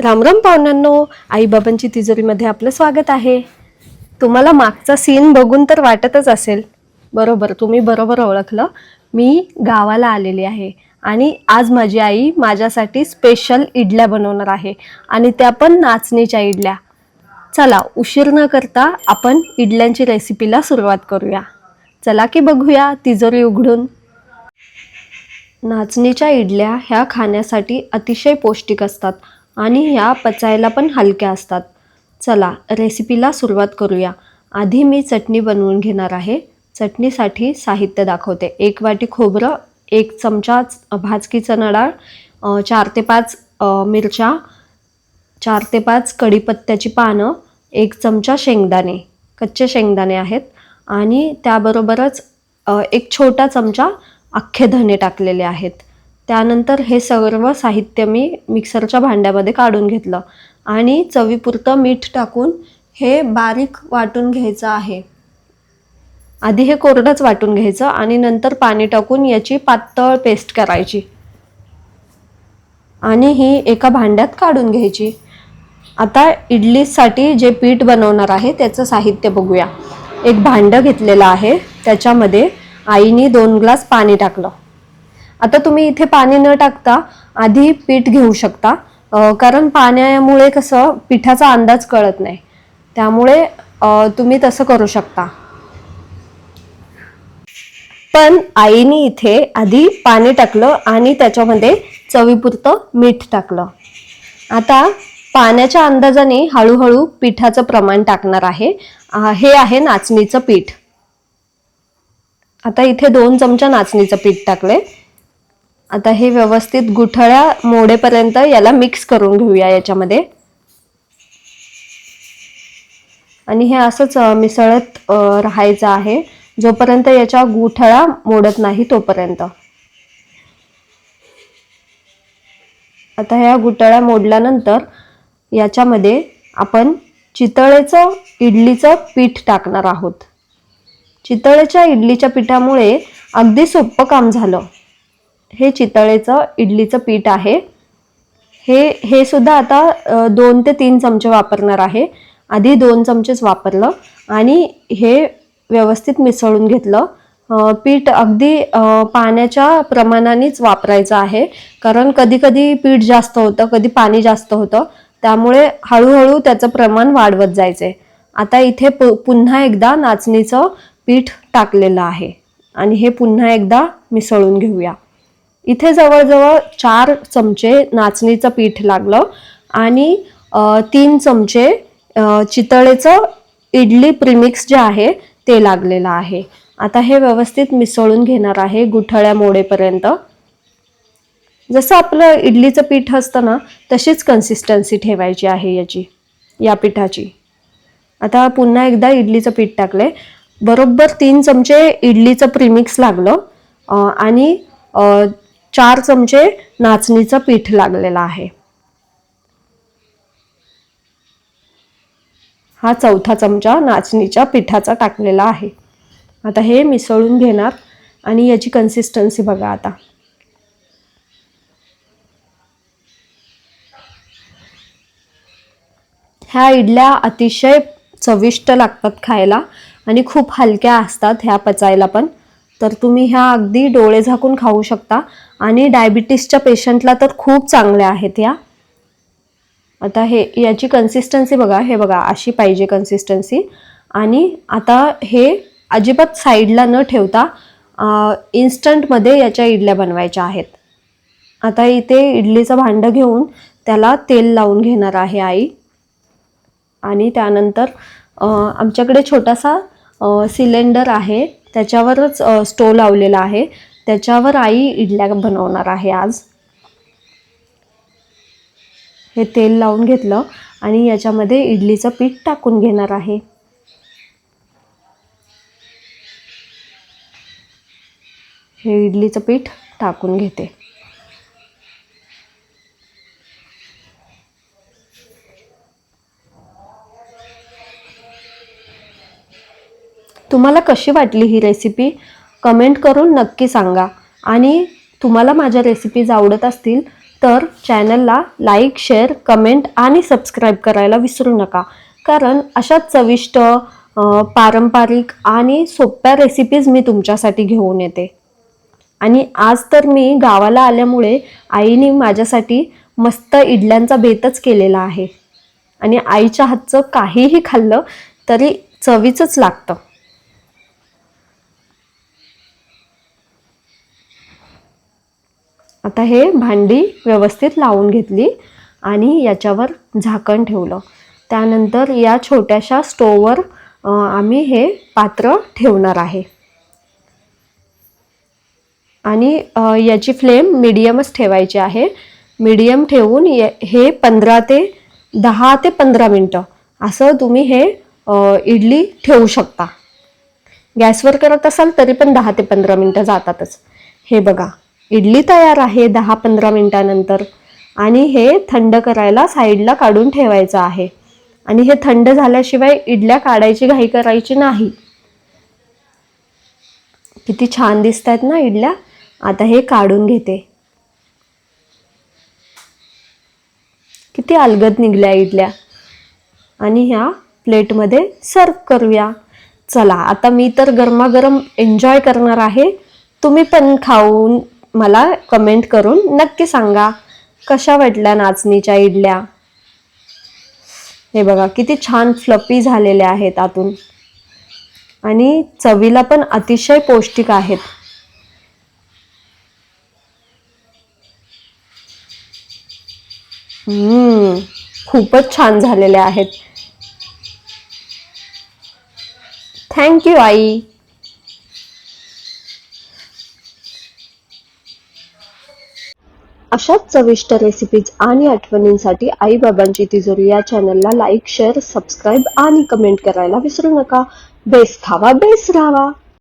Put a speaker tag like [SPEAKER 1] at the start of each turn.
[SPEAKER 1] रामराम पाहुण्यांनो, आईबाबांची तिजोरीमध्ये आपलं स्वागत आहे. तुम्हाला मागचा सीन बघून तर वाटतच असेल, बरोबर, तुम्ही बरोबर ओळखलं. मी गावाला आलेली आहे आणि आज माझी आई माझ्यासाठी स्पेशल इडल्या बनवणार आहे आणि त्या पण नाचणीच्या इडल्या. चला, उशीर न करता आपण इडल्यांची रेसिपीला सुरुवात करूया. चला की बघूया तिजोरी उघडून. नाचणीच्या इडल्या ह्या खाण्यासाठी अतिशय पौष्टिक असतात आणि ह्या पचायला पण हलक्या असतात. चला रेसिपीला सुरुवात करूया. आधी मी चटणी बनवून घेणार आहे. चटणीसाठी साहित्य दाखवते. 1 वाटी खोबरं, 1 चमचा भाजकी चणा डाळ, 4 ते 5 मिरच्या, 4 ते 5 कढीपत्त्याची पानं, 1 चमचा शेंगदाणे, कच्चे शेंगदाणे आहेत आणि त्याबरोबरच 1 छोटा चमचा अख्खे धने टाकलेले आहेत. त्यानंतर हे सर्व साहित्य मी मिक्सरच्या भांड्यामध्ये काढून घेतलं आणि चवीपुरतं मीठ टाकून हे बारीक वाटून घ्यायचं आहे. आधी हे कोरडंच वाटून घ्यायचं आणि नंतर पाणी टाकून याची पातळ पेस्ट करायची आणि ही एका भांड्यात काढून घ्यायची. आता इडलीसाठी जे पीठ बनवणार आहे त्याचं साहित्य बघूया. एक भांडं घेतलेलं आहे, त्याच्यामध्ये आईने 2 ग्लास पाणी टाकलं. आता तुम्ही इथे पाणी न टाकता आधी पीठ घेऊ शकता, कारण पाण्यामुळे कसं पिठाचा अंदाज कळत नाही, त्यामुळे तुम्ही तसं करू शकता. पण आईने इथे आधी पाणी टाकलं आणि त्याच्यामध्ये चवीपुरतं मीठ टाकलं. आता पाण्याच्या अंदाजाने हळूहळू पिठाचं प्रमाण टाकणार आहे. हे आहे नाचणीचं पीठ. आता इथे 2 चमचा नाचणीचं पीठ टाकले. आता हे व्यवस्थित गुठळ्या मोडेपर्यंत याला मिक्स करून घेऊया याच्यामध्ये आणि हे असंच मिसळत राहायचं आहे जोपर्यंत याच्या गुठळ्या मोडत नाही तोपर्यंत. आता ह्या गुठळ्या मोडल्यानंतर याच्यामध्ये आपण चितळेचं इडलीचं पीठ टाकणार आहोत. चितळेच्या इडलीच्या पिठामुळे अगदी सोपं काम झालं. हे चितळेचं इडलीचं पीठ आहे. हे सुद्धा आता 2 ते 3 चमचे वापरणार आहे. आधी 2 चमचेच वापरलं आणि हे व्यवस्थित मिसळून घेतलं. पीठ अगदी पाण्याच्या प्रमाणानेच वापरायचं आहे, कारण कधी कधी पीठ जास्त होतं, कधी पाणी जास्त होतं, त्यामुळे हळूहळू त्याचं प्रमाण वाढवत जायचंय. आता इथे पुन्हा एकदा नाचणीचं पीठ टाकलेलं आहे आणि हे पुन्हा एकदा मिसळून घेऊया. इथे जवळजवळ 4 चमचे नाचणीचं पीठ लागलं आणि 3 चमचे चितळेचं इडली प्रीमिक्स जे आहे ते लागलेलं आहे. आता हे व्यवस्थित मिसळून घेणार आहे गुठळ्या मोडेपर्यंत. जसं आपलं इडलीचं पीठ असतं ना, तशीच कन्सिस्टन्सी ठेवायची आहे या पिठाची. आता पुन्हा एकदा इडलीचं पीठ टाकले. बरोबर 3 चमचे इडलीचं प्रीमिक्स लागलं आणि 4 चमचे नाचणीचं पीठ लागलेलं आहे. हा 4था चमचा नाचणीच्या पिठाचा टाकलेला आहे. आता हे मिसळून घेणार आणि याची कन्सिस्टन्सी बघा. आता ह्या इडल्या अतिशय चविष्ट लागतात खायला आणि खूप हलक्या असतात ह्या पचायला पण. तर तुम्ही ह्या अगदी डोळे झाकून खाऊ शकता आणि डायबिटीसच्या पेशंटला तर खूप चांगल्या आहेत या. आता याची कन्सिस्टन्सी बघा. हे बघा, अशी पाहिजे कन्सिस्टन्सी. आणि आता हे अजिबात साईडला न ठेवता इन्स्टंटमध्ये याच्या इडल्या बनवायच्या आहेत. आता इथे इडलीचं भांडं घेऊन त्याला तेल लावून घेणार आहे आई. आणि त्यानंतर आमच्याकडे छोटासा सिलेंडर आहे, त्याच्यावरच स्टोव लावलेला आहे. त्याच्यावर आई इडल्या बनवणार आहे आज. हे तेल लावून घेतलं आणि याच्यामध्ये इडलीचं पीठ टाकून घेणार आहे. हे इडलीचं पीठ टाकून घेते. तुम्हाला कशी वाटली ही रेसिपी कमेंट करून नक्की सांगा. आणि तुम्हाला माझ्या रेसिपीज आवडत असतील तर चॅनलला लाईक, शेअर, कमेंट आणि सबस्क्राईब करायला विसरू नका, कारण अशाच चविष्ट पारंपरिक आणि सोप्या रेसिपीज मी तुमच्यासाठी घेऊन येते. आणि आज तर मी गावाला आल्यामुळे आईने माझ्यासाठी मस्त इडल्यांचा बेतच केलेला आहे. आणि आईच्या हातचं काहीही खाल्लं तरी चवीचंच लागतं. आता हे भांडी व्यवस्थित लावून घेतली आणि याच्यावर झाकण ठेवलं. त्यानंतर या छोट्याशा स्टोववर आम्ही हे पात्र ठेवणार आहे. आणि याची फ्लेम मीडियमच ठेवायची आहे. मीडियम ठेवून हे 10 ते 15 मिनटं असं तुम्ही हे इडली ठेवू शकता. गॅसवर करत असाल तरी पण 10 ते 15 मिनटं जातातच. हे बघा, इडली तयार आहे 10-15 मिनिटानंतर. आणि हे थंड करायला साईडला काढून ठेवायचं आहे. आणि हे थंड झाल्याशिवाय इडल्या काढायची घाई करायची नाही. किती छान दिसत आहेत ना इडल्या. आता हे काढून घेते. किती अलगद निघल्या इडल्या. आणि ह्या प्लेटमध्ये सर्व करूया. चला, आता मी तर गरमागरम एन्जॉय करणार आहे. तुम्ही पण खाऊन मला कमेंट करून नक्की सांगा कशा वाटल्या नाचणीच्या इडल्या. हे बघा किती छान फ्लफी झालेल्या आहेत आतून आणि चवीला पण अतिशय पौष्टिक आहेत. खूपच छान झालेल्या आहेत. थँक्यू आई. अशाच चविष्ट रेसिपीज आणि आठवणींसाठी आई बाबांची तिजोरी या चॅनलला लाईक, शेअर, सबस्क्राईब आणि कमेंट करायला विसरू नका. बेस खावा, बेस राहावा.